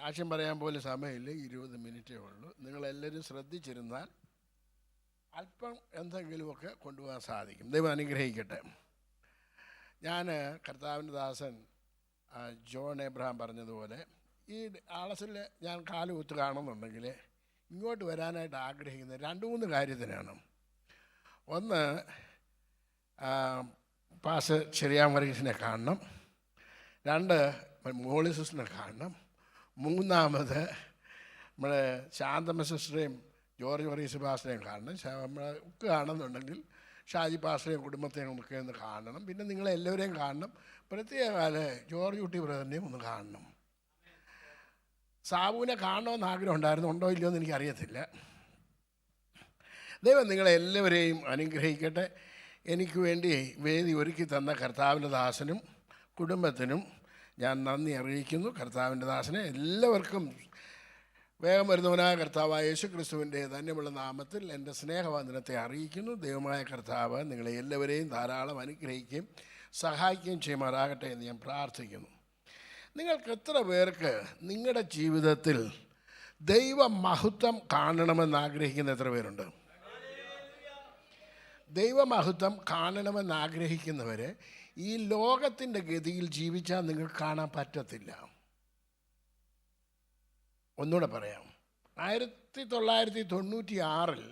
സാക്ഷ്യം പറയാൻ പോലും സമയമില്ല, 20 മിനിറ്റേ ഉള്ളൂ. നിങ്ങളെല്ലാവരും ശ്രദ്ധിച്ചിരുന്നാൽ അല്പം എന്തെങ്കിലുമൊക്കെ കൊണ്ടുപോകാൻ സാധിക്കും. ദൈവം അനുഗ്രഹിക്കട്ടെ. ഞാൻ കർത്താവിൻ്റെ ദാസൻ ജോൺ എബ്രഹാം പറഞ്ഞതുപോലെ ഈ ആളസിൽ ഞാൻ കാലുകുത്ത് കാണുന്നുണ്ടെങ്കിൽ ഇങ്ങോട്ട് വരാനായിട്ട് ആഗ്രഹിക്കുന്നത് 2-3 കാര്യത്തിനാണ്. ഒന്ന്, പാസ് ചെറിയാൻ വർഗീസിനെ കാണണം. 2, മോളി സിസ്റ്ററിനെ കാണണം. 3, നമ്മുടെ ശാന്തമ്മ സിസ്റ്ററേയും ജോർജ് വർഗീസ് പാസ്റ്ററേയും കാണണം. നമ്മളെ ഒക്കെ കാണുന്നുണ്ടെങ്കിൽ ഷാജി പാസ്റ്ററേയും കുടുംബത്തെയും ഒക്കെ ഒന്ന് കാണണം. പിന്നെ നിങ്ങളെല്ലാവരെയും കാണണം. പ്രത്യേക ജോർജ് കുട്ടി ബ്രദറിനെയും ഒന്ന് കാണണം. സാബുവിനെ കാണണമെന്ന് ആഗ്രഹം ഉണ്ടായിരുന്നു, ഉണ്ടോ ഇല്ലയോ എന്ന് എനിക്കറിയത്തില്ല. ദൈവം നിങ്ങളെല്ലാവരെയും അനുഗ്രഹിക്കട്ടെ. എനിക്ക് വേണ്ടി വേദി ഒരുക്കി തന്ന കർത്താവിൻ്റെ ദാസനും കുടുംബത്തിനും ഞാൻ നന്ദി അറിയിക്കുന്നു. കർത്താവിൻ്റെ ദാസനെ എല്ലാവർക്കും വേഗം വരുന്നവനായ കർത്താവായ യേശു ക്രിസ്തുവിൻ്റെ ധന്യമുള്ള നാമത്തിൽ എൻ്റെ സ്നേഹവന്ദനത്തെ അറിയിക്കുന്നു. ദൈവമായ കർത്താവ് നിങ്ങളെ എല്ലാവരെയും ധാരാളം അനുഗ്രഹിക്കുകയും സഹായിക്കുകയും ചെയ്യുമാറാകട്ടെ എന്ന് ഞാൻ പ്രാർത്ഥിക്കുന്നു. നിങ്ങൾക്ക് എത്ര പേർക്ക് നിങ്ങളുടെ ജീവിതത്തിൽ ദൈവമഹത്വം കാണണമെന്ന് ആഗ്രഹിക്കുന്ന എത്ര പേരുണ്ട്? ദൈവമഹത്വം കാണണമെന്ന് ആഗ്രഹിക്കുന്നവരെ ഈ ലോകത്തിൻ്റെ ഗതിയിൽ ജീവിച്ചാൽ നിങ്ങൾക്ക് കാണാൻ പറ്റത്തില്ല. ഒന്നുകൂടെ പറയാം. 1996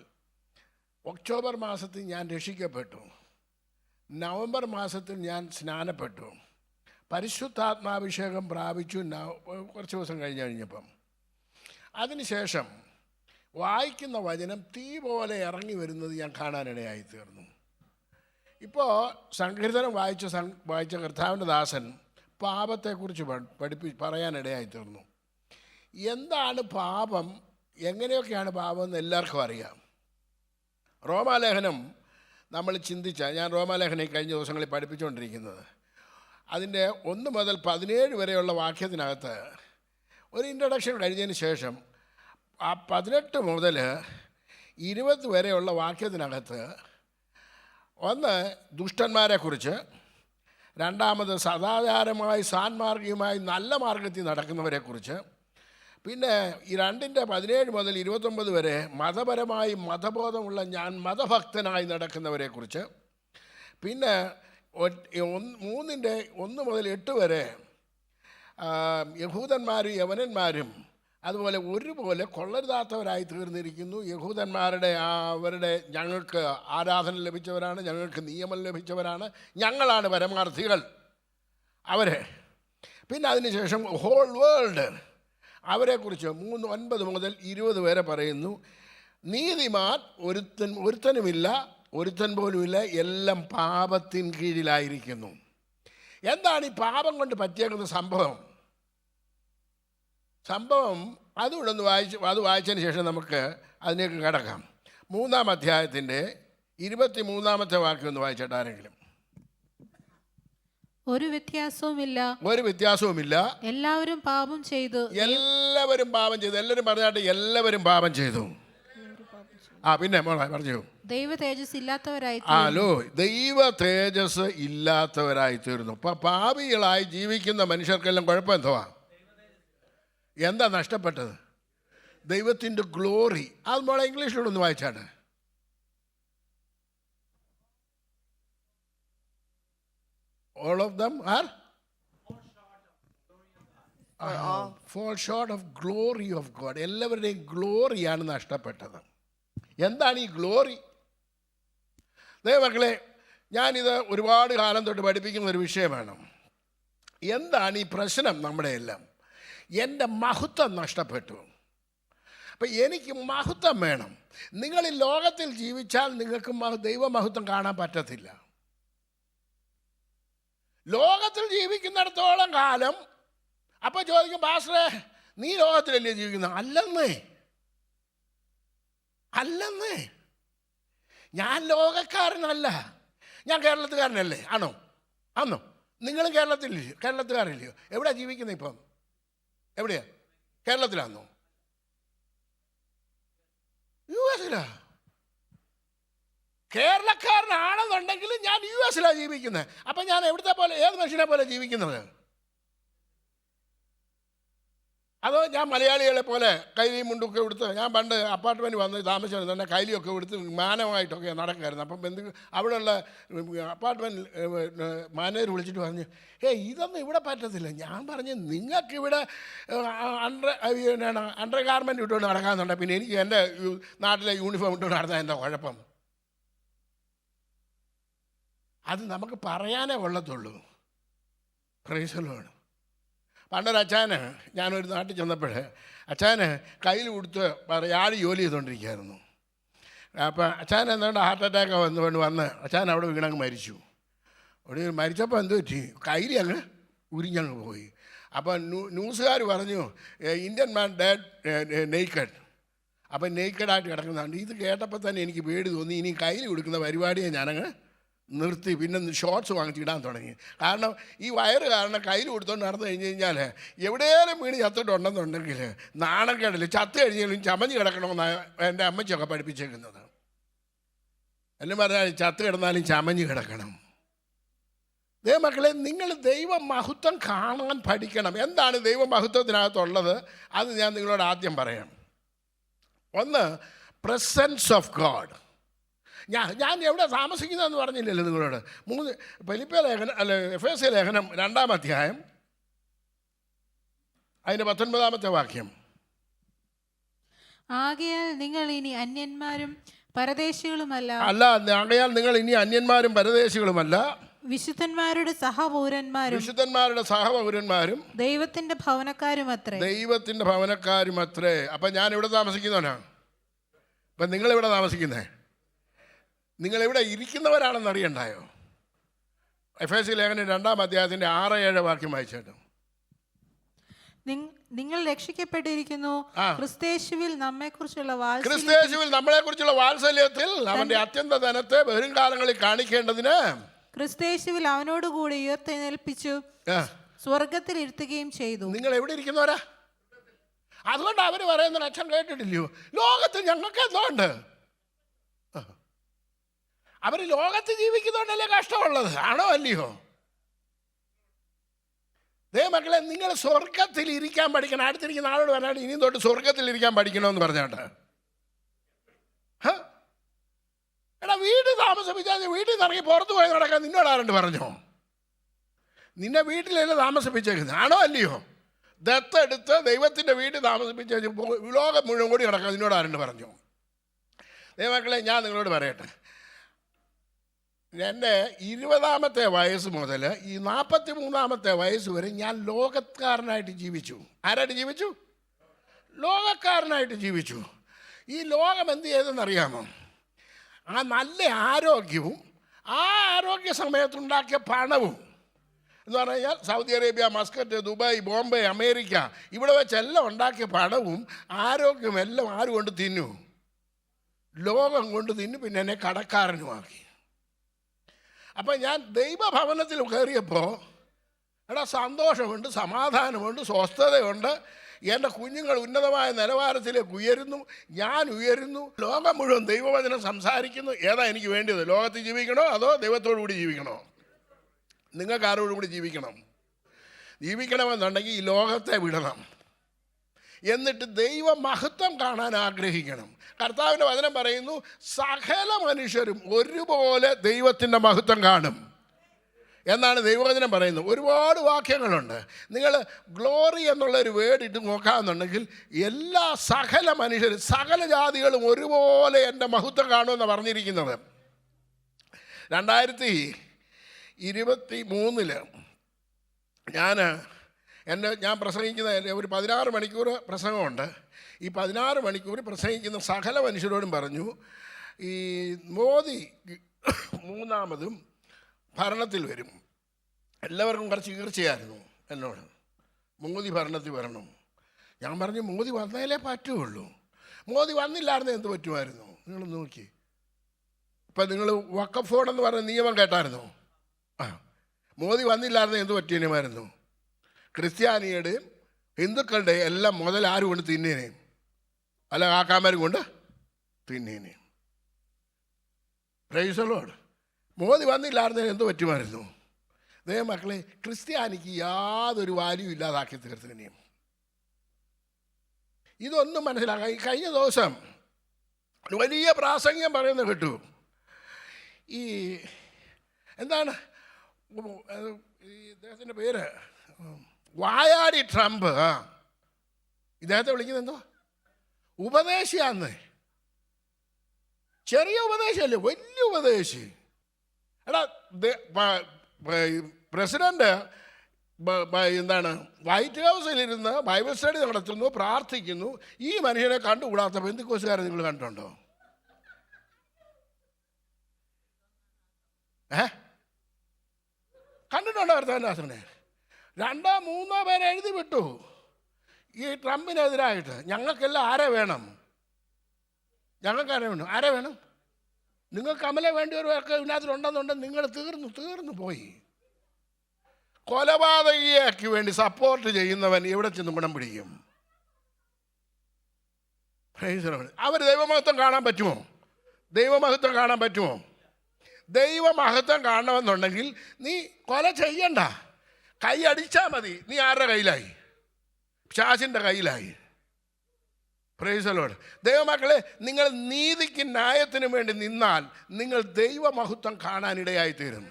ഒക്ടോബർ മാസത്തിൽ ഞാൻ രക്ഷിക്കപ്പെട്ടു. നവംബർ മാസത്തിൽ ഞാൻ സ്നാനപ്പെട്ടു. പരിശുദ്ധാത്മാഭിഷേകം പ്രാപിച്ചു കുറച്ച് ദിവസം കഴിഞ്ഞപ്പം. അതിനുശേഷം വായിക്കുന്ന വചനം തീ പോലെ ഇറങ്ങി വരുന്നത് ഞാൻ കാണാനിടയായിത്തീർന്നു. ഇപ്പോൾ സങ്കീർത്തനം വായിച്ച കർത്താവിൻ്റെ ദാസൻ പാപത്തെക്കുറിച്ച് പറയാനിടയായിത്തീർന്നു. എന്താണ് പാപം, എങ്ങനെയൊക്കെയാണ് പാപം എന്ന് എല്ലാവർക്കും അറിയാം. റോമാലേഖനം നമ്മൾ ഞാൻ റോമാലേഖനം കഴിഞ്ഞ ദിവസങ്ങളിൽ പഠിപ്പിച്ചുകൊണ്ടിരിക്കുന്നത് അതിൻ്റെ 1 മുതൽ 17 വരെയുള്ള വാക്യത്തിനകത്ത് ഒരു ഇൻട്രൊഡക്ഷൻ കഴിഞ്ഞതിന് ശേഷം ആ 18 മുതൽ 20 വരെയുള്ള വാക്യത്തിനകത്ത് ഒന്ന് ദുഷ്ടന്മാരെക്കുറിച്ച്, 2 സദാചാരമായി സാൻമാർഗികമായി നല്ല മാർഗത്തിൽ നടക്കുന്നവരെക്കുറിച്ച്, പിന്നെ ഈ 2ൻ്റെ 17 മുതൽ 29 വരെ മതപരമായി മതബോധമുള്ള ഞാൻ മതഭക്തനായി നടക്കുന്നവരെക്കുറിച്ച്, പിന്നെ 3ൻ്റെ 1 മുതൽ 8 വരെ യഹൂദന്മാരും യവനന്മാരും അതുപോലെ ഒരുപോലെ കൊള്ളരുതാത്തവരായി തീർന്നിരിക്കുന്നു. യഹൂദന്മാരുടെ അവരുടെ ഞങ്ങൾക്ക് ആരാധന ലഭിച്ചവരാണ്, ഞങ്ങൾക്ക് നിയമം ലഭിച്ചവരാണ്, ഞങ്ങളാണ് പരമാർത്ഥികൾ അവരെ. പിന്നെ അതിനുശേഷം ഹോൾ വേൾഡ് അവരെക്കുറിച്ച് 9 മുതൽ 20 വരെ പറയുന്നു. നീതിമാൻ ഒരുത്തനുമില്ല, ഒരുത്തൻ പോലുമില്ല, എല്ലാം പാപത്തിൻ കീഴിലായിരിക്കുന്നു. എന്താണ് ഈ പാപം കൊണ്ട് പറ്റിയേക്കുന്ന സംഭവം? അതുകൂടെ അത് വായിച്ചതിന് ശേഷം നമുക്ക് അതിലേക്ക് കടക്കാം. 3-ാം അധ്യായത്തിൻ്റെ 23-ാമത്തെ വാക്യം ഒന്ന് വായിച്ചിട്ട് ആരെങ്കിലും. ഒരു വ്യത്യാസവുമില്ല, എല്ലാവരും പാപം ചെയ്തു. എല്ലാവരും പറഞ്ഞാട്ട് എല്ലാവരും പാപം ചെയ്തു. പിന്നെ പറഞ്ഞു, ദൈവ തേജസ് ഇല്ലാത്തവരായി തീർന്നു. അപ്പൊ പാപികളായി ജീവിക്കുന്ന മനുഷ്യർക്കെല്ലാം കുഴപ്പം എന്താ നഷ്ടപ്പെട്ടത്? ദൈവത്തിൻ്റെ ഗ്ലോറി. അത് മോളെ ഇംഗ്ലീഷിലൂടെ ഒന്ന് വായിച്ചാണ്. All of them are fall short of glory of God. എല്ലാവരുടെയും ഗ്ലോറിയാണ് നഷ്ടപ്പെട്ടത്. എന്താണ് ഈ ഗ്ലോറി? ദൈവമക്കളെ, ഞാനിത് ഒരുപാട് കാലം തൊട്ട് പഠിപ്പിക്കുന്ന ഒരു വിഷയമാണ്. എന്താണ് ഈ പ്രശ്നം? നമ്മുടെ എല്ലാം എൻ്റെ മഹത്വം നഷ്ടപ്പെട്ടു. അപ്പം എനിക്ക് മഹത്വം വേണം. നിങ്ങൾ ഈ ലോകത്തിൽ ജീവിച്ചാൽ നിങ്ങൾക്ക് ദൈവമഹത്വം കാണാൻ പറ്റത്തില്ല. ലോകത്തിൽ ജീവിക്കുന്നിടത്തോളം കാലം അപ്പോൾ ചോദിക്കും, പാസ്റ്ററെ നീ ലോകത്തിലല്ലേ ജീവിക്കുന്നത്? അല്ലെന്നേ, ഞാൻ ലോകക്കാരനല്ല, ഞാൻ കേരളത്തുകാരനല്ലേ? ആണോ? നിങ്ങളും കേരളത്തുകാരില്ലയോ? എവിടെയാണ് ജീവിക്കുന്നത് ഇപ്പം? എവിടെയാ? കേരളത്തിലാണോ? US-ലാ? കേരളക്കാരനാണെന്നുണ്ടെങ്കിൽ ഞാൻ US-ലാണ് ജീവിക്കുന്നത്. അപ്പം ഞാൻ എവിടുത്തെ പോലെ, ഏത് മനുഷ്യനെ പോലെ ജീവിക്കുന്നത്? അതോ ഞാൻ മലയാളികളെ പോലെ കൈലിയും മുണ്ടൊക്കെ എടുത്ത് ഞാൻ പണ്ട് അപ്പാർട്ട്മെൻറ്റ് വന്ന് താമസിച്ചു തന്നെ കൈലിയൊക്കെ എടുത്ത് മാനമായിട്ടൊക്കെ നടക്കുമായിരുന്നു. അപ്പം അവിടെയുള്ള അപ്പാർട്ട്മെൻറ്റ് മാനേജർ വിളിച്ചിട്ട് പറഞ്ഞു, ഇതൊന്നും ഇവിടെ പറ്റത്തില്ല. ഞാൻ പറഞ്ഞു, നിങ്ങൾക്കിവിടെ അണ്ടർ ഗാർമെൻറ്റ് ഇട്ടുകൊണ്ട് നടക്കാമെന്നുണ്ട്, പിന്നെ എനിക്ക് എൻ്റെ നാട്ടിലെ യൂണിഫോം ഇട്ടുകൊണ്ട് നടന്നാൽ എന്താ കുഴപ്പം? അത് നമുക്ക് പറയാനേ കൊള്ളത്തുള്ളൂ. Price the Lord. പണ്ടൊരു അച്ചാന്, ഞാനൊരു നാട്ടിൽ ചെന്നപ്പോൾ അച്ചാന് കയ്യിൽ കൊടുത്ത് ആട് ജോലി ചെയ്തുകൊണ്ടിരിക്കുകയായിരുന്നു. അപ്പം അച്ചാൻ എന്താണ്ട് ഹാർട്ട് അറ്റാക്ക് വന്ന് അച്ചാൻ അവിടെ വീണങ്ങ് മരിച്ചു. അവിടെ മരിച്ചപ്പോൾ എന്ത് പറ്റി? കയ്യിൽ അങ്ങ് ഉരിഞ്ഞങ്ങ് പോയി. അപ്പം ന്യൂസുകാർ പറഞ്ഞു, ഇന്ത്യൻ മാൻ ഡെഡ് നെയ്ക്കഡ്. അപ്പം നെയ്ക്കഡായിട്ട് കിടക്കുന്നതാണ്. ഇത് കേട്ടപ്പോൾ തന്നെ എനിക്ക് പേടി തോന്നി. ഇനി കയ്യിൽ കൊടുക്കുന്ന പരിപാടിയെ ഞാനങ്ങ് നിർത്തി. പിന്നെ ഷോർട്സ് വാങ്ങിച്ചിടാൻ തുടങ്ങി. കാരണം ഈ വയറ് കാരണം കയ്യിൽ കൊടുത്തോണ്ട് നടന്നു കഴിഞ്ഞ് കഴിഞ്ഞാൽ എവിടെയേലും വീണ് ചത്തിട്ടുണ്ടെന്നുണ്ടെങ്കിൽ നാണക്കേടില്ല. ചത്ത് കഴിഞ്ഞാലും ചമഞ്ഞ് കിടക്കണമെന്നാണ് എൻ്റെ അമ്മച്ചൊക്കെ പഠിപ്പിച്ചേക്കുന്നത്. എല്ലാം പറഞ്ഞാൽ ചത്ത് കിടന്നാലും ചമഞ്ഞ് കിടക്കണം. മക്കളെ, നിങ്ങൾ ദൈവമഹത്വം കാണാൻ പഠിക്കണം. എന്താണ് ദൈവമഹത്വത്തിനകത്തുള്ളത്? അത് ഞാൻ നിങ്ങളോട് ആദ്യം പറയാം. ഒന്ന്, പ്രസൻസ് ഓഫ് ഗോഡ്. ഞാൻ എവിടെ താമസിക്കുന്നതെന്ന് പറഞ്ഞില്ലല്ലോ നിങ്ങളോട്. ഫിലിപ്പിയ ലേഖനം എഫേസ്യ ലേഖനം 2-ാം അധ്യായം അതിൻ്റെ 19-ാമത്തെ വാക്യം. ആകയാൽ നിങ്ങൾ ഇനി അന്യന്മാരും പരദേശികളുമല്ല. ആകയാൽ നിങ്ങൾ ഇനി അന്യന്മാരും പരദേശികളുമല്ല, വിശുദ്ധന്മാരുടെ സഹപൗരന്മാരും ദൈവത്തിന്റെ ഭവനക്കാരുമത്രേ. അപ്പം ഞാൻ ഇവിടെ താമസിക്കുന്നവനാ. അപ്പം നിങ്ങളിവിടെ താമസിക്കുന്നേ, നിങ്ങളെവിടെ ഇരിക്കുന്നവരാണെന്ന് അറിയണ്ടായോ? എഫേസ്യ ലേഖനം 2-ാം അധ്യായത്തിൻ്റെ 6-7 വാക്യം വായിച്ചേട്ടോ. നിങ്ങൾ രക്ഷിക്കപ്പെട്ടിരിക്കുന്നു ക്രിസ്തയേശുവിൽ നമ്മളെക്കുറിച്ചുള്ള വാത്സല്യത്തിൽ അവന്റെ അത്യന്ത ധനത്തെ വരും കാലങ്ങളിൽ കാണിക്കേണ്ടതിന് ക്രിസ്തയേശുവിൽ അവനോടുകൂടി ഉയർത്തെഴുന്നേൽപ്പിച്ചു സ്വർഗത്തിൽ ഇരുത്തുകയും ചെയ്തു. നിങ്ങൾ എവിടെ ഇരിക്കുന്നവരാ? അതുകൊണ്ട് അവർ പറയുന്ന അച്ഛൻ കേട്ടിട്ടില്ലയോ, ലോകത്ത് ഞങ്ങൾക്ക് എന്തുകൊണ്ട്? അവർ ലോകത്ത് ജീവിക്കുന്നതുകൊണ്ടല്ലേ കഷ്ടമുള്ളത്, ആണോ അല്ലയോ? മക്കളെ, നിങ്ങൾ സ്വർഗത്തിൽ ഇരിക്കാൻ പഠിക്കണം. അടുത്തിരിക്കുന്ന ആളോട് പറഞ്ഞാൽ ഇനിയും തൊട്ട് സ്വർഗത്തിൽ ഇരിക്കാൻ പഠിക്കണമെന്ന് പറഞ്ഞാട്ട്. എടാ, വീട് താമസിപ്പിച്ചാൽ വീട്ടിൽ നിന്ന് ഇറങ്ങി പുറത്ത് പോയി നടക്കാൻ നിന്നോട് ആരണ്ട് പറഞ്ഞോ? നിന്നെ വീട്ടിലല്ലേ താമസിപ്പിച്ചേക്കുന്നത്, ആണോ അല്ലയോ? ദത്തെടുത്ത് ദൈവത്തിൻ്റെ വീട്ടിൽ താമസിപ്പിച്ച ലോകം മുഴുവൻ കൂടി നടക്കാൻ നിന്നോട് ആരണ്ട് പറഞ്ഞോ? മക്കളെ, ഞാൻ നിങ്ങളോട് പറയട്ടെ, എൻ്റെ 20-ാമത്തെ വയസ്സ് മുതൽ ഈ 43-ാമത്തെ വയസ്സ് വരെ ഞാൻ ലോകക്കാരനായിട്ട് ജീവിച്ചു. ആരായിട്ട് ജീവിച്ചു? ലോകക്കാരനായിട്ട് ജീവിച്ചു. ഈ ലോകം എന്ത് ചെയ്തെന്നറിയാമോ? ആ നല്ല ആരോഗ്യവും ആ ആരോഗ്യ സമയത്തുണ്ടാക്കിയ പണവും എന്ന് പറഞ്ഞു കഴിഞ്ഞാൽ Saudi Arabia, Muscat, Dubai, Bombay, America, ഇവിടെ വെച്ചെല്ലാം ഉണ്ടാക്കിയ പണവും ആരോഗ്യവും എല്ലാം ആര് കൊണ്ട് തിന്നു? ലോകം കൊണ്ട് തിന്നു. പിന്നെ എന്നെ കടക്കാരനുമാക്കി. അപ്പം ഞാൻ ദൈവഭവനത്തിൽ കയറിയപ്പോൾ സന്തോഷമുണ്ട്, സമാധാനമുണ്ട്, സ്വസ്ഥതയുണ്ട്. എൻ്റെ കുഞ്ഞുങ്ങൾ ഉന്നതമായ നിലവാരത്തിലേക്ക് ഉയരുന്നു, ഞാൻ ഉയരുന്നു, ലോകം മുഴുവൻ ദൈവവചനം സംസാരിക്കുന്നു. ഏതാ എനിക്ക് വേണ്ടത്? ലോകത്തിൽ ജീവിക്കണോ അതോ ദൈവത്തോടു കൂടി ജീവിക്കണോ? നിങ്ങൾക്ക് ആരോടും കൂടി ജീവിക്കണമെന്നുണ്ടെങ്കിൽ ഈ ലോകത്തെ വിടണം. എന്നിട്ട് ദൈവമഹത്വം കാണാൻ ആഗ്രഹിക്കണം. കർത്താവിൻ്റെ വചനം പറയുന്നു, സകല മനുഷ്യരും ഒരുപോലെ ദൈവത്തിൻ്റെ മഹത്വം കാണും എന്നാണ് ദൈവവചനം പറയുന്നത്. ഒരുപാട് വാക്യങ്ങളുണ്ട്. നിങ്ങൾ ഗ്ലോറി എന്നുള്ളൊരു വേർഡ് ഇട്ട് നോക്കാമെന്നുണ്ടെങ്കിൽ എല്ലാ സകല മനുഷ്യരും, സകല ജാതികളും ഒരുപോലെ എൻ്റെ മഹത്വം കാണുമെന്ന് പറഞ്ഞിരിക്കുന്നത്. 2023 ഞാൻ പ്രസംഗിക്കുന്ന ഒരു 16 മണിക്കൂർ പ്രസംഗമുണ്ട്. ഈ 16 മണിക്കൂർ പ്രസംഗിക്കുന്ന സകല മനുഷ്യരോടും പറഞ്ഞു, ഈ മോദി 3ാമതും ഭരണത്തിൽ വരും. എല്ലാവർക്കും കുറച്ച് ഈർച്ചയായിരുന്നു എന്നോട്, മോദി ഭരണത്തിൽ വരണം. ഞാൻ പറഞ്ഞു, മോദി വന്നാലേ പറ്റുള്ളൂ. മോദി വന്നില്ലായിരുന്നു എന്ത് പറ്റുമായിരുന്നു? നിങ്ങൾ നോക്കി. ഇപ്പം നിങ്ങൾ വഖഫ് ബോർഡ് എന്ന് പറഞ്ഞ നിയമം കേട്ടായിരുന്നോ? മോദി വന്നില്ലായിരുന്നു എന്ത് പറ്റിയനുമായിരുന്നു? ക്രിസ്ത്യാനിയുടെയും ഹിന്ദുക്കളുടെയും എല്ലാം മുതൽ ആരും കൊണ്ട് തിന്നേനേയും അല്ല കാക്കാമാരും കൊണ്ട് തിന്നേനേയും. Praise the Lord. മോദി വന്നില്ലായിരുന്നതിന് എന്ത് പറ്റുമായിരുന്നു? മക്കളെ, ക്രിസ്ത്യാനിക്ക് യാതൊരു വാല്യൂ ഇല്ലാതാക്കി തീർത്തനെയും. ഇതൊന്നും മനസ്സിലാക്കാം. ഈ കഴിഞ്ഞ ദിവസം വലിയ പ്രാസംഗികം പറയുന്നത് കേട്ടു. ഈ എന്താണ് ഈ ഇദ്ദേഹത്തിൻ്റെ പേര്, വായാടി ട്രംപ്. ഇദ്ദേഹത്തെ വിളിക്കുന്നത് എന്തോ ഉപദേശിയാന്ന്. ചെറിയ ഉപദേശമല്ലേ, വലിയ ഉപദേശി. എടാ പ്രസിഡന്റ് എന്താണ് വൈറ്റ് ഹൗസിലിരുന്ന് ബൈബിൾ സ്റ്റഡി നടത്തുന്നു, പ്രാർത്ഥിക്കുന്നു. ഈ മനുഷ്യനെ കണ്ടുകൂടാത്ത പെന്തിക്കോസുകാരെ നിങ്ങൾ കണ്ടിട്ടുണ്ടോ? കണ്ടിട്ടുണ്ടോ കർത്താവിനെ? 2-3 പേരെ എഴുതി വിട്ടു ഈ ട്രംപിനെതിരായിട്ട്. ഞങ്ങൾക്കെല്ലാം ആരെ വേണം? ആരെ വേണം? നിങ്ങൾക്ക് കമല വേണ്ടിയവരൊക്കെ ഇതിനകത്തിലുണ്ടെന്നുണ്ടെങ്കിൽ നിങ്ങൾ തീർന്നു പോയി. കൊലപാതകിയാക്കി വേണ്ടി സപ്പോർട്ട് ചെയ്യുന്നവൻ എവിടെ ചെന്ന് ഗുണം പിടിക്കും? അവർ ദൈവമഹത്വം കാണാൻ പറ്റുമോ? ദൈവമഹത്വം കാണാൻ പറ്റുമോ? ദൈവമഹത്വം കാണണമെന്നുണ്ടെങ്കിൽ നീ കൊല ചെയ്യണ്ട, കൈ അടിച്ചാൽ മതി. നീ ആരുടെ കയ്യിലായി? പിശാചിൻ്റെ കയ്യിലായി. Price the Lord. ദൈവമക്കളെ, നിങ്ങൾ നീതിക്ക് ന്യായത്തിനു വേണ്ടി നിന്നാൽ നിങ്ങൾ ദൈവമഹത്വം കാണാനിടയായിത്തീരും.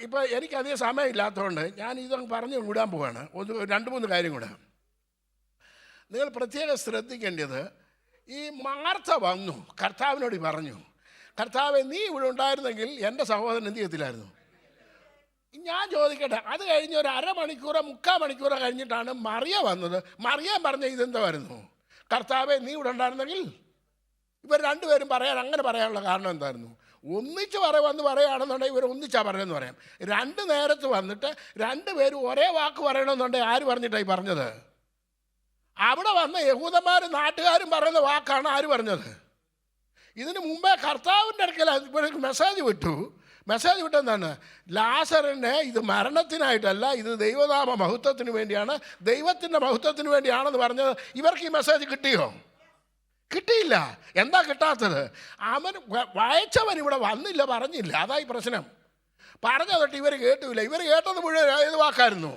ഇപ്പോൾ എനിക്കധികം സമയമില്ലാത്തതുകൊണ്ട് ഞാൻ ഇതൊന്ന് പറഞ്ഞു വിടാൻ പോവാണ്. 2-3 കാര്യം കൂടെ നിങ്ങൾ പ്രത്യേകം ശ്രദ്ധിക്കേണ്ടത്. ഈ മാർത്ത വന്നു കർത്താവിനോട് പറഞ്ഞു, കർത്താവെ, നീ ഇവിടെ ഉണ്ടായിരുന്നെങ്കിൽ എൻ്റെ സഹോദരൻ എന്ത് ചെയ്യത്തില്ലായിരുന്നു? ഞാൻ ചോദിക്കട്ടെ, അത് കഴിഞ്ഞ് ഒരു 1/2 മണിക്കൂറോ 3/4 മണിക്കൂറോ കഴിഞ്ഞിട്ടാണ് മറിയ വന്നത്. മറിയാൻ പറഞ്ഞ ഇതെന്തായിരുന്നു? കർത്താവെ, നീ ഇവിടെ ഉണ്ടായിരുന്നെങ്കിൽ. ഇവർ രണ്ടുപേരും അങ്ങനെ പറയാനുള്ള കാരണം എന്തായിരുന്നു? ഒന്നിച്ച് വന്ന് പറയുകയാണെന്നുണ്ടെങ്കിൽ ഇവർ ഒന്നിച്ചാണ് പറയുമെന്ന് പറയാം. 2 നേരത്ത് വന്നിട്ട് 2 പേരും ഒരേ വാക്ക് പറയണമെന്നുണ്ടെങ്കിൽ ആര് പറഞ്ഞിട്ടായി പറഞ്ഞത്? അവിടെ വന്ന യഹൂദന്മാരും നാട്ടുകാരും പറയുന്ന വാക്കാണ് ആര് പറഞ്ഞത്? ഇതിന് മുമ്പേ കർത്താവിൻ്റെ അടുക്കൽ ഇവർക്ക് മെസ്സേജ് വിട്ടെന്താണ്? ലാസറിനെ ഇത് മരണത്തിനായിട്ടല്ല, ഇത് ദൈവനാമ മഹത്വത്തിന് വേണ്ടിയാണ്, ദൈവത്തിൻ്റെ മഹത്വത്തിന് വേണ്ടിയാണെന്ന് പറഞ്ഞത്. ഇവർക്ക് ഈ മെസ്സേജ് കിട്ടിയോ? കിട്ടിയില്ല. എന്താ കിട്ടാത്തത്? അവൻ വായിച്ചവൻ ഇവിടെ വന്നില്ല, പറഞ്ഞില്ല. അതായി പ്രശ്നം. പറഞ്ഞതൊട്ട് ഇവർ കേട്ടില്ല. ഇവർ കേട്ടത് മുഴുവൻ ഏത് വാക്കായിരുന്നു?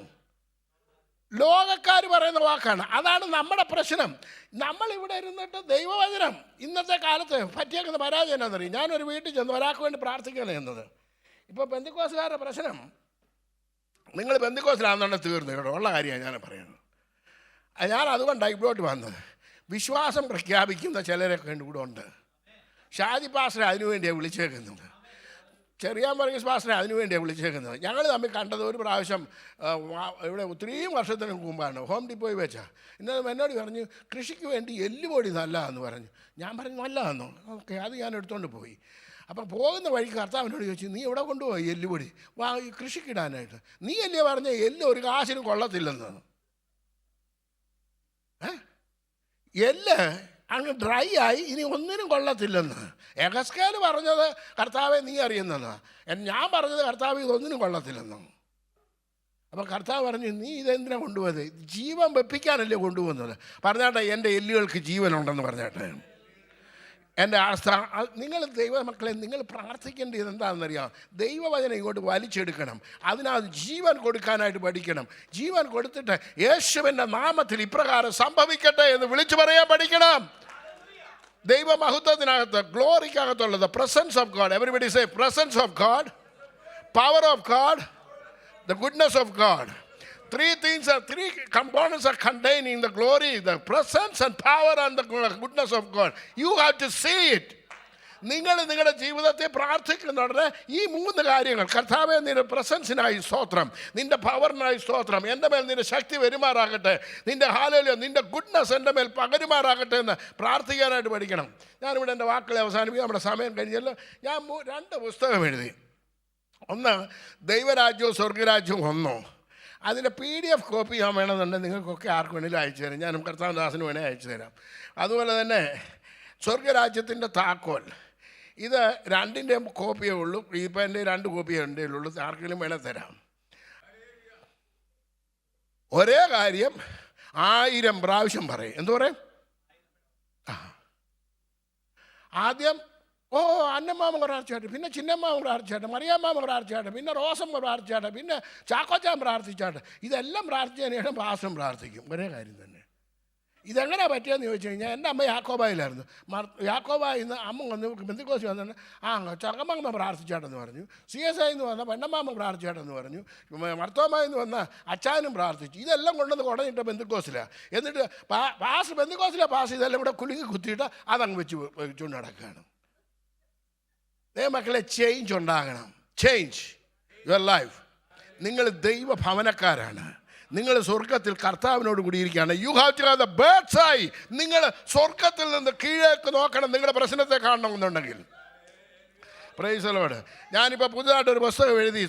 ലോകക്കാർ പറയുന്ന വാക്കാണ്. അതാണ് നമ്മുടെ പ്രശ്നം. നമ്മളിവിടെ ഇരുന്നിട്ട് ദൈവവചനം ഇന്നത്തെ കാലത്ത് പറ്റിയേക്കുന്ന പരാജയം എന്നാണെന്നറിയും. ഞാനൊരു വീട്ടിൽ ചെന്ന് ഒരാൾക്ക് വേണ്ടി പ്രാർത്ഥിക്കുകയാണ് എന്നത്. ഇപ്പോൾ പെന്തിക്കോസുകാരുടെ പ്രശ്നം, നിങ്ങൾ പെന്തിക്കോസിലാണെന്നുണ്ടെങ്കിൽ തീർന്നു. ഇവിടെ ഉള്ള കാര്യമാണ് ഞാൻ പറയുന്നത്. ഞാൻ അതുകൊണ്ടാണ് ഇവിടോട്ട് വന്നത്. വിശ്വാസം പ്രഖ്യാപിക്കുന്ന ചിലരൊക്കെ ഇവിടെ ഉണ്ട്. ഷാജി പാസ്റ്ററെ അതിനുവേണ്ടിയാണ് വിളിച്ചേക്കുന്നത്. ചെറിയാൻ വർഗീസ് പാസ്റ്ററെ അതിനുവേണ്ടിയാണ് വിളിച്ചേക്കുന്നത്. ഞങ്ങൾ തമ്മിൽ കണ്ടത് ഒരു പ്രാവശ്യം ഇവിടെ ഒത്തിരിയും വർഷത്തിന് മുമ്പാണ്, ഹോം ഡിപ്പോയിൽ വെച്ചാൽ. ഇന്നത് എന്നോട് പറഞ്ഞു, കൃഷിക്ക് വേണ്ടി എല്ലുപൊടി നല്ലതാണെന്ന് പറഞ്ഞു. ഞാൻ പറഞ്ഞു നല്ലതാണെന്നോ? ഓക്കെ, അത് ഞാൻ എടുത്തുകൊണ്ട് പോയി. അപ്പം പോകുന്ന വഴിക്ക് കർത്താവിനോട് ചോദിച്ചു, നീ എവിടെ കൊണ്ടുപോയി എല്ലുപൊടി? കൃഷിക്കിടാനായിട്ട്. നീ അല്ലേ പറഞ്ഞ എല്ല് ഒരു കാശിനും കൊള്ളത്തില്ലെന്ന്? എല്ല് അങ്ങ് ഡ്രൈ ആയി, ഇനി ഒന്നിനും കൊള്ളത്തില്ലെന്ന്. എഗസ്കേൽ പറഞ്ഞത് കർത്താവെ നീ അറിയുന്നതാണ്. ഞാൻ പറഞ്ഞത് കർത്താവ് ഇതൊന്നിനും കൊള്ളത്തില്ലെന്ന്. അപ്പം കർത്താവ് പറഞ്ഞു, നീ ഇതെന്തിനാണ് കൊണ്ടുപോയത്? ജീവൻ വെപ്പിക്കാനല്ലേ കൊണ്ടുപോകുന്നത്. പറഞ്ഞാട്ടെ, എൻ്റെ എല്ലുകൾക്ക് ജീവനുണ്ടെന്ന് പറഞ്ഞാട്ടെ. എൻ്റെ നിങ്ങൾ ദൈവമക്കളെ, നിങ്ങൾ പ്രാർത്ഥിക്കേണ്ടത് എന്താണെന്നറിയാം? ദൈവവചനം ഇങ്ങോട്ട് വലിച്ചെടുക്കണം. അതിനകത്ത് ജീവൻ കൊടുക്കാനായിട്ട് പഠിക്കണം. ജീവൻ കൊടുത്തിട്ട് യേശുവിൻ്റെ നാമത്തിൽ ഇപ്രകാരം സംഭവിക്കട്ടെ എന്ന് വിളിച്ചു പറയാൻ പഠിക്കണം. ദൈവമഹത്വത്തിനകത്ത്, ഗ്ലോറിക്കകത്തുള്ളത് presence of God. Everybody say presence of God, power of God, the goodness of God. Three components are contained in the glory, the presence and power and the goodness of God. You have to see it. നിങ്ങൾ നിങ്ങളുടെ ജീവിതത്തെ പ്രാർത്ഥിക്കുന്ന ഉടനെ ഈ 3 കാര്യങ്ങൾ, കർത്താവേ നിന്റെ പ്രസൻസിനായി സ്തോത്രം, നിന്റെ പവറിനായി സ്തോത്രം, എൻ്റെ മേൽ നിന്റെ ശക്തി വരുമാറാകട്ടെ, നിന്റെ ഹല്ലേലൂയ, നിന്റെ ഗുഡ്നസ് എൻ്റെ മേൽ പകരുമാറാകട്ടെ എന്ന് പ്രാർത്ഥിക്കാനായിട്ട് പഠിക്കണം. ഞാനിവിടെ എൻ്റെ വാക്കുകളെ അവസാനിപ്പിക്കും, നമ്മുടെ സമയം കഴിഞ്ഞല്ലോ. ഞാൻ 2 പുസ്തകം എഴുതി. ഒന്ന് ദൈവരാജ്യവും സ്വർഗരാജ്യവും ഒന്നോ. അതിൻ്റെ PDF കോപ്പി ഞാൻ വേണമെന്നുണ്ടെങ്കിൽ നിങ്ങൾക്കൊക്കെ ആർക്ക് വേണമെങ്കിലും അയച്ചു തരാം. ഞാനും കർത്താവദാസന് വേണേൽ അയച്ചു തരാം. അതുപോലെ തന്നെ സ്വർഗരാജ്യത്തിൻ്റെ താക്കോൽ, ഇത് 2ൻ്റെയും കോപ്പിയേ ഉള്ളൂ. ഇപ്പം എൻ്റെ 2 കോപ്പിയേ എൻ്റെ ഉള്ളൂ. ആർക്കെങ്കിലും വേണേൽ തരാം. ഒരേ കാര്യം 1000 പ്രാവശ്യം പറയും. എന്തു പറയും? ആദ്യം അന്നമ്മാമ പ്രാർത്ഥിച്ചാട്ടെ, പിന്നെ ചിന്നമ്മാമ പ്രാർത്ഥിച്ചാട്ടെ, മറിയാമ്മാമ പ്രാർത്ഥിച്ചാട്ടെ, പിന്നെ റോസമ്മ പ്രാർത്ഥിച്ചാട്ടെ, പിന്നെ ചാക്കോച്ചാൻ പ്രാർത്ഥിച്ചാട്ടെ. ഇതെല്ലാം പ്രാർത്ഥിച്ചതിന് ശേഷം പാസ്റ്ററും പ്രാർത്ഥിക്കും. ഒരേ കാര്യം തന്നെ. ഇതെങ്ങനെയാണ് പറ്റിയെന്ന് ചോദിച്ചു കഴിഞ്ഞാൽ എൻ്റെ അമ്മ യാക്കോബായിലായിരുന്നു. യാക്കോബായിൽ നിന്ന് അമ്മ വന്ന് ബന്ധുക്കോസ് വന്നിട്ട് ചങ്ങമ്മ പ്രാർത്ഥിച്ചാട്ടെന്ന് പറഞ്ഞു. CSI എന്ന് വന്ന പെണ്ണമ്മാമ്മ പ്രാർത്ഥിച്ചാട്ടെന്ന് പറഞ്ഞു. മർത്തോമായി നിന്ന് വന്ന അച്ചാനും പ്രാർത്ഥിച്ചു. ഇതെല്ലാം കൊണ്ടുവന്ന് കുടഞ്ഞിട്ട് ബന്ധുക്കോസിലാണ്. എന്നിട്ട് ബന്ധുക്കോസിലെ പാസ് ഇതെല്ലാം കൂടെ കുലുങ്ങി കുത്തിയിട്ട് അതങ്ങ് വെച്ചുകൊണ്ട് നടക്കുകയാണ്. മക്കളെ, ചേഞ്ച് ഉണ്ടാകണം. Change your life. നിങ്ങൾ ദൈവഭവനക്കാരാണ്. നിങ്ങൾ സ്വർഗത്തിൽ കർത്താവിനോട് കൂടിയിരിക്കുകയാണ്. You have to have the bird's eye. നിങ്ങൾ സ്വർഗത്തിൽ നിന്ന് കീഴേക്ക് നോക്കണം നിങ്ങളുടെ പ്രശ്നത്തെ കാണണമെന്നുണ്ടെങ്കിൽ. Price the Lord. ഞാനിപ്പോൾ പുതുതായിട്ടൊരു പുസ്തകം എഴുതി.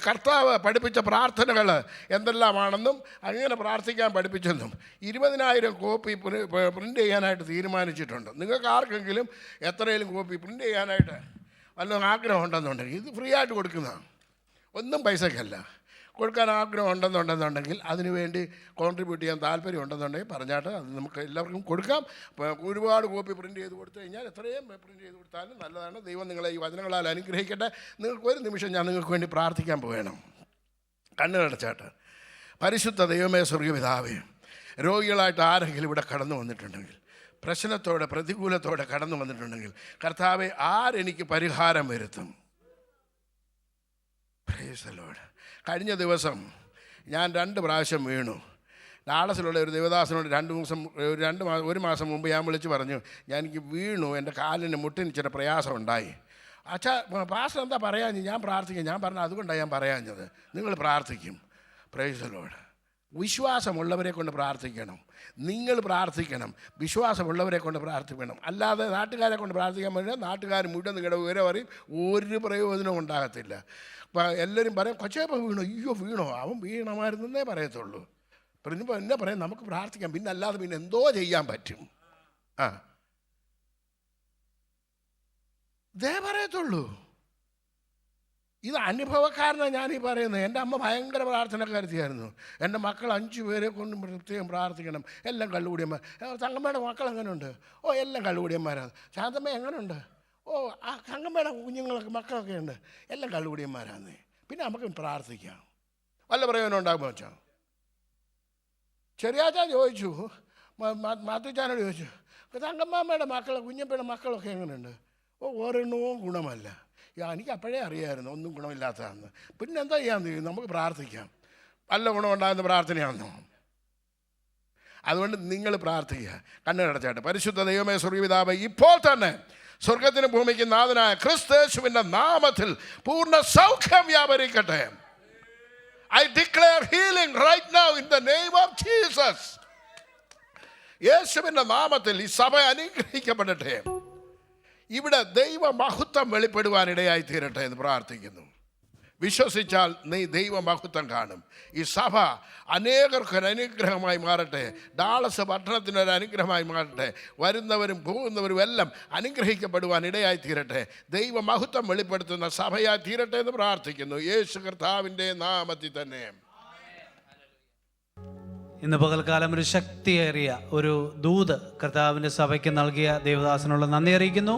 കർത്താവ് പഠിപ്പിച്ച പ്രാർത്ഥനകൾ എന്തെല്ലാമാണെന്നും അങ്ങനെ പ്രാർത്ഥിക്കാൻ പഠിപ്പിച്ചെന്നും 20,000 കോപ്പി പ്രിൻ്റ് ചെയ്യാനായിട്ട് തീരുമാനിച്ചിട്ടുണ്ട്. നിങ്ങൾക്ക് ആർക്കെങ്കിലും എത്രയും കോപ്പി പ്രിൻ്റ് ചെയ്യാനായിട്ട് വല്ലതും ആഗ്രഹം ഉണ്ടെന്നുണ്ടെങ്കിൽ ഇത് ഫ്രീ ആയിട്ട് കൊടുക്കുന്നതാണ്. ഒന്നും പൈസക്കല്ല. കൊടുക്കാൻ ആഗ്രഹം ഉണ്ടെന്നുണ്ടെന്നുണ്ടെങ്കിൽ അതിനുവേണ്ടി കോൺട്രിബ്യൂട്ട് ചെയ്യാൻ താല്പര്യം ഉണ്ടെന്നുണ്ടെങ്കിൽ പറഞ്ഞാട്ട് അത് നമുക്ക് എല്ലാവർക്കും കൊടുക്കാം. ഒരുപാട് കോപ്പി പ്രിൻ്റ് ചെയ്ത് കൊടുത്തു കഴിഞ്ഞാൽ എത്രയും പ്രിൻ്റ് ചെയ്ത് കൊടുത്താലും നല്ലതാണ്. ദൈവം നിങ്ങളെ ഈ വചനങ്ങളാൽ അനുഗ്രഹിക്കട്ടെ. നിങ്ങൾക്ക് ഒരു നിമിഷം ഞാൻ നിങ്ങൾക്ക് വേണ്ടി പ്രാർത്ഥിക്കാൻ പോകണം. കണ്ണുകടച്ചാട്ട്. പരിശുദ്ധ ദൈവമേ, സ്വർഗ്ഗപിതാവേ, രോഗികളായിട്ട് ആരെങ്കിലും ഇവിടെ കടന്നു വന്നിട്ടുണ്ടെങ്കിൽ, പ്രശ്നത്തോടെ പ്രതികൂലത്തോടെ കടന്നു വന്നിട്ടുണ്ടെങ്കിൽ, കർത്താവെ, ആരെനിക്ക് പരിഹാരം വരുത്തും? Price the Lord. കഴിഞ്ഞ ദിവസം ഞാൻ 2 പ്രാവശ്യം വീണു. ഡാളസിലുള്ള ഒരു ദേവദാസനോട് ഒരു മാസം മുമ്പ് ഞാൻ വിളിച്ച് പറഞ്ഞു, എനിക്ക് വീണു, എൻ്റെ കാലിന് മുട്ടിന് ചില പ്രയാസം ഉണ്ടായി. അച്ഛാ, പാസ്റ്റർ എന്താ പറയാഞ്ഞ്? ഞാൻ പ്രാർത്ഥിക്കും. ഞാൻ പറഞ്ഞു, അതുകൊണ്ടാണ് ഞാൻ പറയാഞ്ഞത്. നിങ്ങൾ പ്രാർത്ഥിക്കും. Price the Lord. വിശ്വാസമുള്ളവരെ കൊണ്ട് പ്രാർത്ഥിക്കണം. നിങ്ങൾ പ്രാർത്ഥിക്കണം. വിശ്വാസമുള്ളവരെ കൊണ്ട് പ്രാർത്ഥിക്കണം. അല്ലാതെ നാട്ടുകാരെ കൊണ്ട് പ്രാർത്ഥിക്കാൻ പറ്റില്ല. നാട്ടുകാർ മുഴുവൻ നിങ്ങളുടെ വിവരം അറിയും. ഒരു പ്രയോജനവും ഉണ്ടാകത്തില്ല. അപ്പം എല്ലാവരും പറയും, കൊച്ചേപ്പം വീണോ? അയ്യോ വീണോ, അവൻ വീണമായിരുന്നേ പറയത്തുള്ളൂ. പിന്നെ എന്നെ പറയാം, നമുക്ക് പ്രാർത്ഥിക്കാം. പിന്നെ അല്ലാതെ പിന്നെ എന്തോ ചെയ്യാൻ പറ്റും? ഇതേ പറയത്തുള്ളൂ. ഇത് അനുഭവക്കാരനാണ് ഞാനീ പറയുന്നത്. എൻ്റെ അമ്മ ഭയങ്കര പ്രാർത്ഥനക്കാരത്തിയായിരുന്നു. എൻ്റെ മക്കൾ 5 പേരെ കൊണ്ട് പ്രത്യേകം പ്രാർത്ഥിക്കണം. എല്ലാം കള്ളുകൂടിയന്മാർ. തങ്കമ്മയുടെ മക്കൾ എങ്ങനെയുണ്ട്? എല്ലാം കള്ളുകൂടിയന്മാരാണ്. ശാന്തമ്മ എങ്ങനെയുണ്ട്? ആ തങ്കമ്മയുടെ കുഞ്ഞുങ്ങളൊക്കെ മക്കളൊക്കെ ഉണ്ട്. എല്ലാം കള്ളുകൂടിയന്മാരാണ്. പിന്നെ നമുക്ക് പ്രാർത്ഥിക്കാം. വല്ല പ്രയോജനം ഉണ്ടാകുമ്പോൾ വെച്ചാൽ ചെറിയാച്ചാൻ ചോദിച്ചു, മാത്തുച്ചാനോട് ചോദിച്ചു, തങ്കമ്മയുടെ മക്കൾ കുഞ്ഞപ്പയുടെ മക്കളൊക്കെ എങ്ങനെയുണ്ട്? ഒരെണ്ണവും ഗുണമല്ല. എനിക്ക് അപ്പോഴേ അറിയാമായിരുന്നു ഒന്നും ഗുണമില്ലാത്തതാണെന്ന്. പിന്നെ എന്താ ചെയ്യാൻ ചെയ്യും? നമുക്ക് പ്രാർത്ഥിക്കാം. നല്ല ഗുണമുണ്ടാകുന്ന പ്രാർത്ഥനയാണെന്നോ? അതുകൊണ്ട് നിങ്ങൾ പ്രാർത്ഥിക്കുക. കണ്ണുകടച്ചാട്ടെ. പരിശുദ്ധ ദൈവമേ, സ്വർഗ്ഗപിതാവേ, ഇപ്പോൾ തന്നെ സ്വർഗത്തിനും ഭൂമിക്കും നാഥനായ ക്രിസ്തുയേശുവിൻ്റെ നാമത്തിൽ പൂർണ്ണ സൗഖ്യം വ്യാപരിക്കട്ടെ. I declare healing right now in the name of Jesus. യേശുവിൻ്റെ നാമത്തിൽ ഈ സഭ അനുഗ്രഹിക്കപ്പെടട്ടെ. ഇവിടെ ദൈവമഹത്വം വെളിപ്പെടുവാനിടയായി തീരട്ടെ എന്ന് പ്രാർത്ഥിക്കുന്നു. വിശ്വസിച്ചാൽ നീ ദൈവമഹത്വം കാണും. ഈ സഭ അനേകർക്കൊരു അനുഗ്രഹമായി മാറട്ടെ. ഡാളസ് പട്ടണത്തിനൊരു അനുഗ്രഹമായി മാറട്ടെ. വരുന്നവരും പോകുന്നവരും എല്ലാം അനുഗ്രഹിക്കപ്പെടുവാൻ ഇടയായി തീരട്ടെ. ദൈവമഹത്വം വെളിപ്പെടുത്തുന്ന സഭയായി തീരട്ടെ എന്ന് പ്രാർത്ഥിക്കുന്നു. യേശു കർത്താവിൻ്റെ നാമത്തിൽ തന്നെ. ഇന്ന് പകൽക്കാലം ഒരു ശക്തിയേറിയ ഒരു ദൂത് കർത്താവിൻ്റെ സഭയ്ക്ക് നൽകിയ ദേവദാസനുള്ള നന്ദി അറിയിക്കുന്നു.